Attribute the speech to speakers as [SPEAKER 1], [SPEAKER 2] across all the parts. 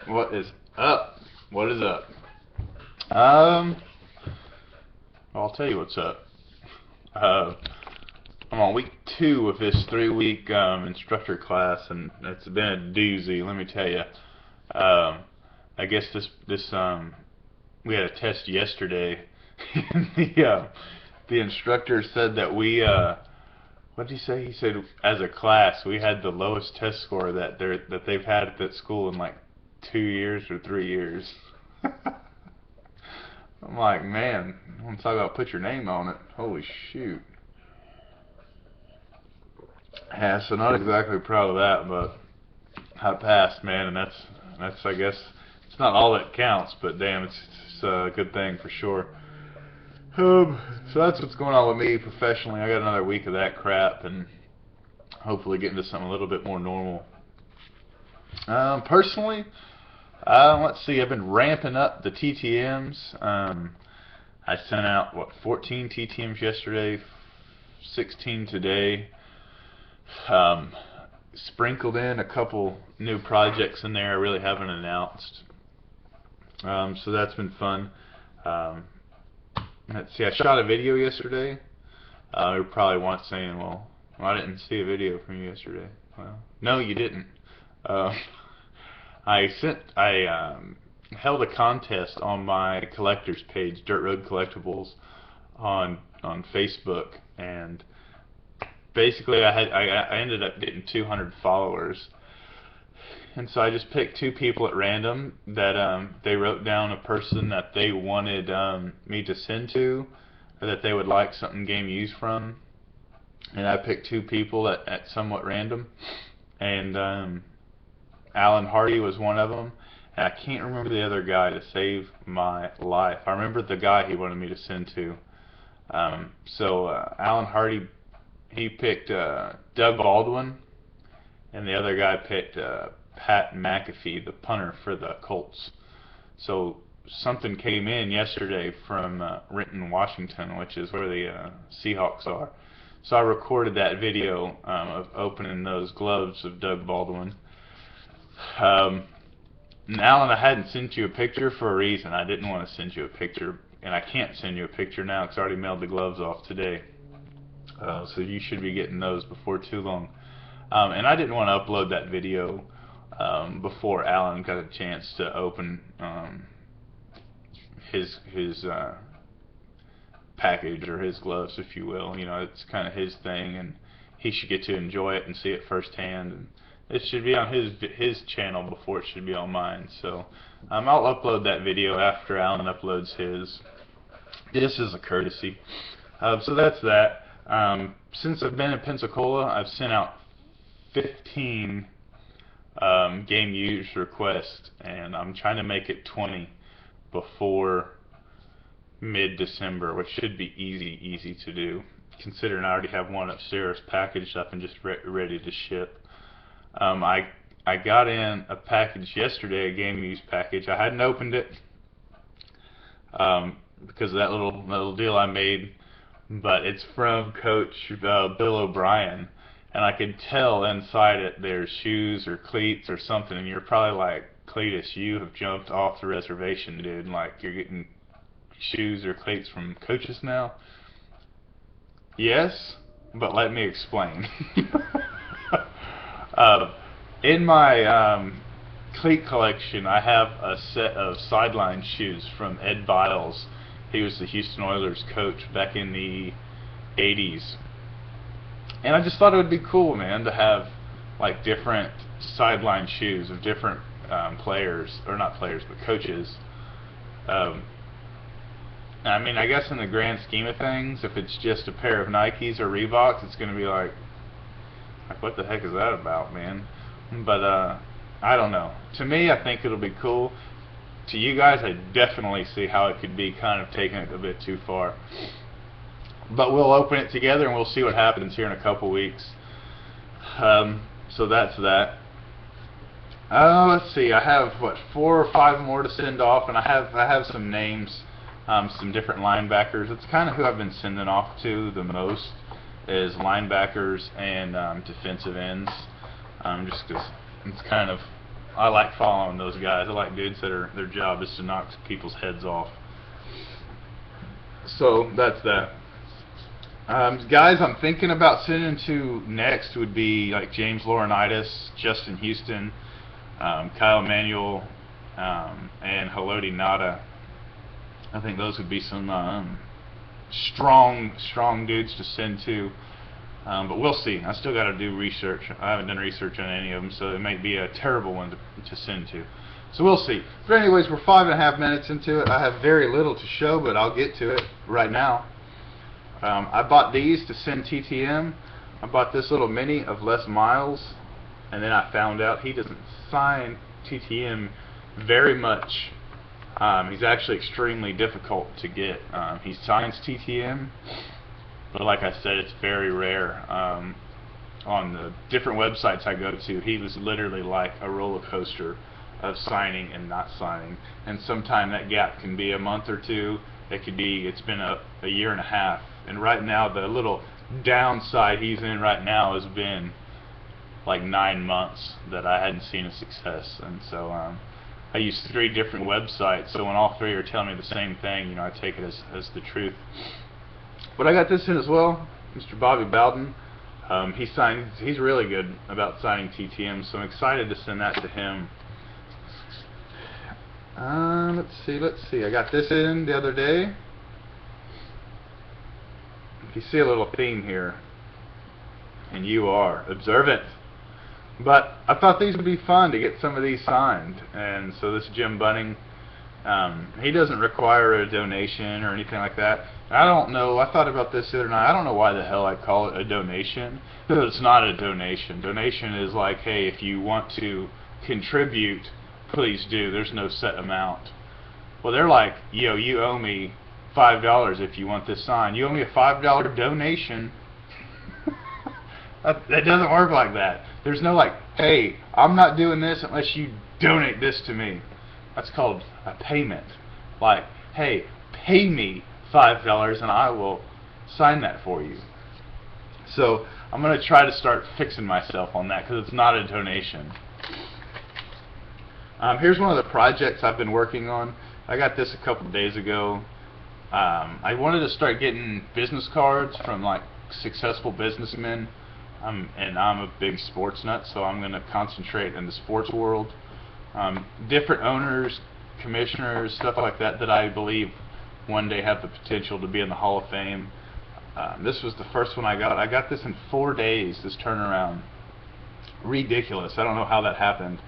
[SPEAKER 1] What is up? What is up? Um, I'll tell you what's up. Uh, I'm on week 2 of this 3-week instructor class, and it's been a doozy. Let me tell you. Um, I guess this we had a test yesterday, and the instructor said that what did he say? He said as a class we had the lowest test score that they've had at that school in like 2 years or 3 years. I'm like, man, I want to talk about put your name on it. Holy shoot. Yeah, so not exactly proud of that, but I passed, man, and that's I guess it's not all that counts, but damn, it's a good thing for sure. So that's what's going on with me professionally. I got another week of that crap, and hopefully get into something a little bit more normal. Personally, let's see. I've been ramping up the TTMs. I sent out 14 TTMs yesterday, 16 today. Um, Sprinkled in a couple new projects in there I really haven't announced. So that's been fun. Um, let's see. I shot a video yesterday. You probably want saying, well, I didn't see a video from you yesterday. Well, no, you didn't. Uh, I held a contest on my collectors page, Dirt Road Collectibles, on Facebook, and basically I ended up getting 200 followers, and so I just picked 2 people at random that they wrote down a person that they wanted me to send to, or that they would like something game used from, and I picked 2 people at somewhat random, and Alan Hardy was one of them, and I can't remember the other guy to save my life. I remember the guy he wanted me to send to. Alan Hardy, he picked Doug Baldwin, and the other guy picked Pat McAfee, the punter for the Colts. So something came in yesterday from Renton, Washington, which is where the Seahawks are. So I recorded that video of opening those gloves of Doug Baldwin. Alan, I hadn't sent you a picture for a reason. I didn't want to send you a picture, and I can't send you a picture now because I already mailed the gloves off today. So you should be getting those before too long. And I didn't want to upload that video before Alan got a chance to open his package, or his gloves, if you will. You know, it's kind of his thing, and he should get to enjoy it and see it firsthand. And it should be on his channel before it should be on mine. So I'll upload that video after Alan uploads his. This is a courtesy. So that's that. Since I've been in Pensacola, I've sent out 15 game use requests, and I'm trying to make it 20 before mid-December, which should be easy to do, considering I already have one upstairs packaged up and just ready to ship. I got in a package yesterday, a game use package. I hadn't opened it because of that little deal I made, but it's from Coach Bill O'Brien, and I could tell inside it there's shoes or cleats or something, and you're probably like, Cletus, you have jumped off the reservation, dude. Like, you're getting shoes or cleats from coaches now? Yes, but let me explain. In my cleat collection, I have a set of sideline shoes from Ed Biles. He was the Houston Oilers coach back in the 80s. And I just thought it would be cool, man, to have like different sideline shoes of different players, or not players, but coaches. I mean, I guess in the grand scheme of things, if it's just a pair of Nikes or Reeboks, it's going to be like, what the heck is that about, man? But I don't know. To me, I think it'll be cool. To you guys, I definitely see how it could be kind of taking it a bit too far. But we'll open it together and we'll see what happens here in a couple weeks. So that's that. Let's see. I have 4 or 5 more to send off, and I have some names, some different linebackers. It's kind of who I've been sending off to the most, is linebackers and defensive ends. Just because it's kind of I like following those guys. I like dudes that are their job is to knock people's heads off. So that's that. Guys I'm thinking about sending to next would be like James Laurinaitis, Justin Houston, Kyle Emanuel, and Haloti Nada. I think those would be some strong dudes to send to. But we'll see. I still got to do research. I haven't done research on any of them, so it might be a terrible one to send to. So we'll see. But anyways, we're 5.5 minutes into it. I have very little to show, but I'll get to it right now. I bought these to send TTM. I bought this little mini of Les Miles, and then I found out he doesn't sign TTM very much. He's actually extremely difficult to get. He signs TTM, but like I said, it's very rare. On the different websites I go to, he was literally like a roller coaster of signing and not signing, and sometimes that gap can be a month or two. It's been a year and a half, and right now the little downside he's in right now has been like 9 months that I hadn't seen a success. And so I use 3 different websites, so when all 3 are telling me the same thing, I take it as the truth. But I got this in as well, Mr. Bobby Bowden. He's really good about signing TTM, so I'm excited to send that to him. Let's see. I got this in the other day. If you see a little theme here, and you are observant. But I thought these would be fun to get some of these signed, and so this Jim Bunning, he doesn't require a donation or anything like that. I don't know, I thought about this the other night, I don't know why the hell I call it a donation, because it's not a donation. Donation is like, hey, if you want to contribute, please do, there's no set amount. Well, they're like, yo, you owe me $5 if you want this signed. You owe me a $5 donation. That doesn't work like that. There's no like, hey, I'm not doing this unless you donate this to me. That's called a payment. Like, hey, pay me $5 and I will sign that for you. So I'm going to try to start fixing myself on that, because it's not a donation. Here's one of the projects I've been working on. I got this a couple days ago. I wanted to start getting business cards from like successful businessmen. And I'm a big sports nut, so I'm going to concentrate in the sports world. Different owners, commissioners, stuff like that I believe one day have the potential to be in the Hall of Fame. This was the first one I got. I got this in 4 days, this turnaround. Ridiculous. I don't know how that happened.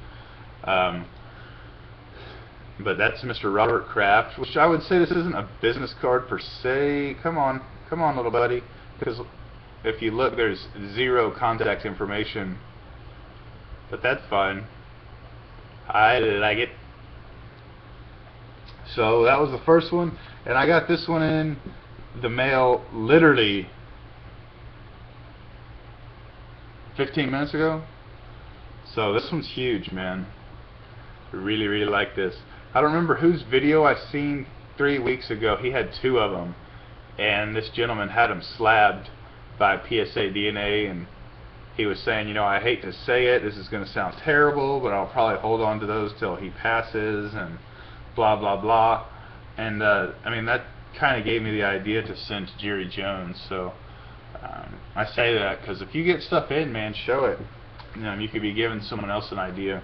[SPEAKER 1] But that's Mr. Robert Kraft, which I would say this isn't a business card per se. Come on, little buddy. Because if you look, there's 0 contact information. But that's fine. I like it. So that was the first one, and I got this one in the mail literally 15 minutes ago. So this one's huge, man. I really like this. I don't remember whose video I seen 3 weeks ago. He had 2 of them, and this gentleman had them slabbed by PSA DNA, and he was saying, I hate to say it, this is going to sound terrible, but I'll probably hold on to those till he passes, and blah blah blah. And I mean, that kind of gave me the idea to send to Jerry Jones. So I say that because if you get stuff in, man, show it. You could be giving someone else an idea.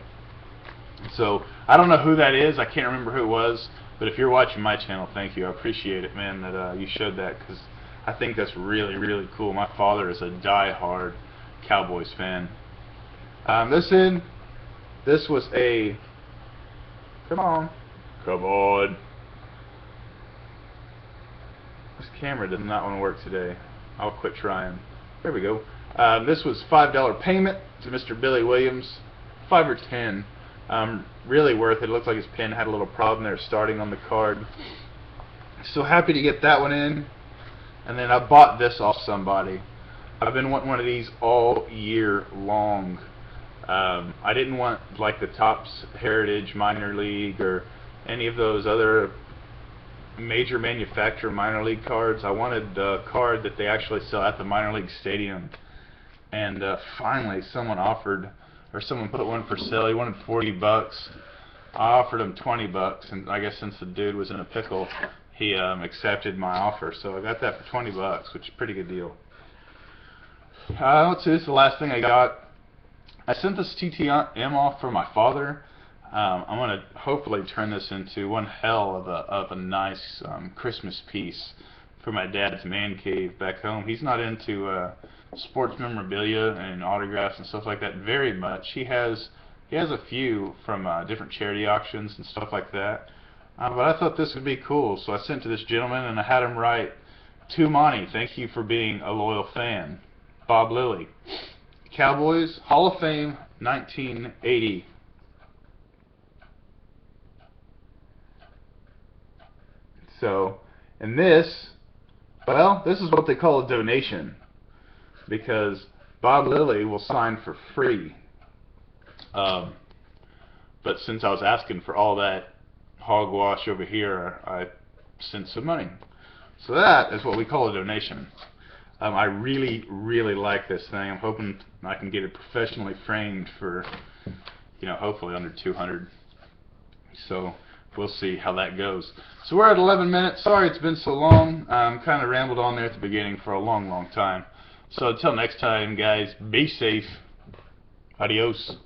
[SPEAKER 1] So I don't know who that is. I can't remember who it was. But if you're watching my channel, thank you. I appreciate it, man, that you showed that, because I think that's really cool. My father is a die-hard Cowboys fan. This was a... Come on. This camera does not want to work today. I'll quit trying. There we go. This was $5 payment to Mr. Billy Williams. 5 or 10. Really worth it. It looked like his pen had a little problem there starting on the card. So happy to get that one in. And then I bought this off somebody. I've been wanting one of these all year long. I didn't want like the Topps Heritage Minor League or any of those other major manufacturer minor league cards. I wanted the card that they actually sell at the minor league stadium. And finally someone offered or someone put one for sale. He wanted $40. I offered him $20, and I guess since the dude was in a pickle, he accepted my offer. So I got that for $20, which is a pretty good deal. Let's see, this is the last thing I got. I sent this TTM off for my father. I'm going to hopefully turn this into one hell of a nice Christmas piece for my dad's man cave back home. He's not into sports memorabilia and autographs and stuff like that very much. He has a few from different charity auctions and stuff like that. But I thought this would be cool, so I sent to this gentleman and I had him write, "To Monty, thank you for being a loyal fan. Bob Lilly. Cowboys, Hall of Fame, 1980. So, and this, well, this is what they call a donation, because Bob Lilly will sign for free. But since I was asking for all that hogwash over here, I sent some money. So that is what we call a donation. I really, really like this thing. I'm hoping I can get it professionally framed for, hopefully under 200. So we'll see how that goes. So we're at 11 minutes. Sorry it's been so long. Kind of rambled on there at the beginning for a long, long time. So until next time, guys, be safe. Adios.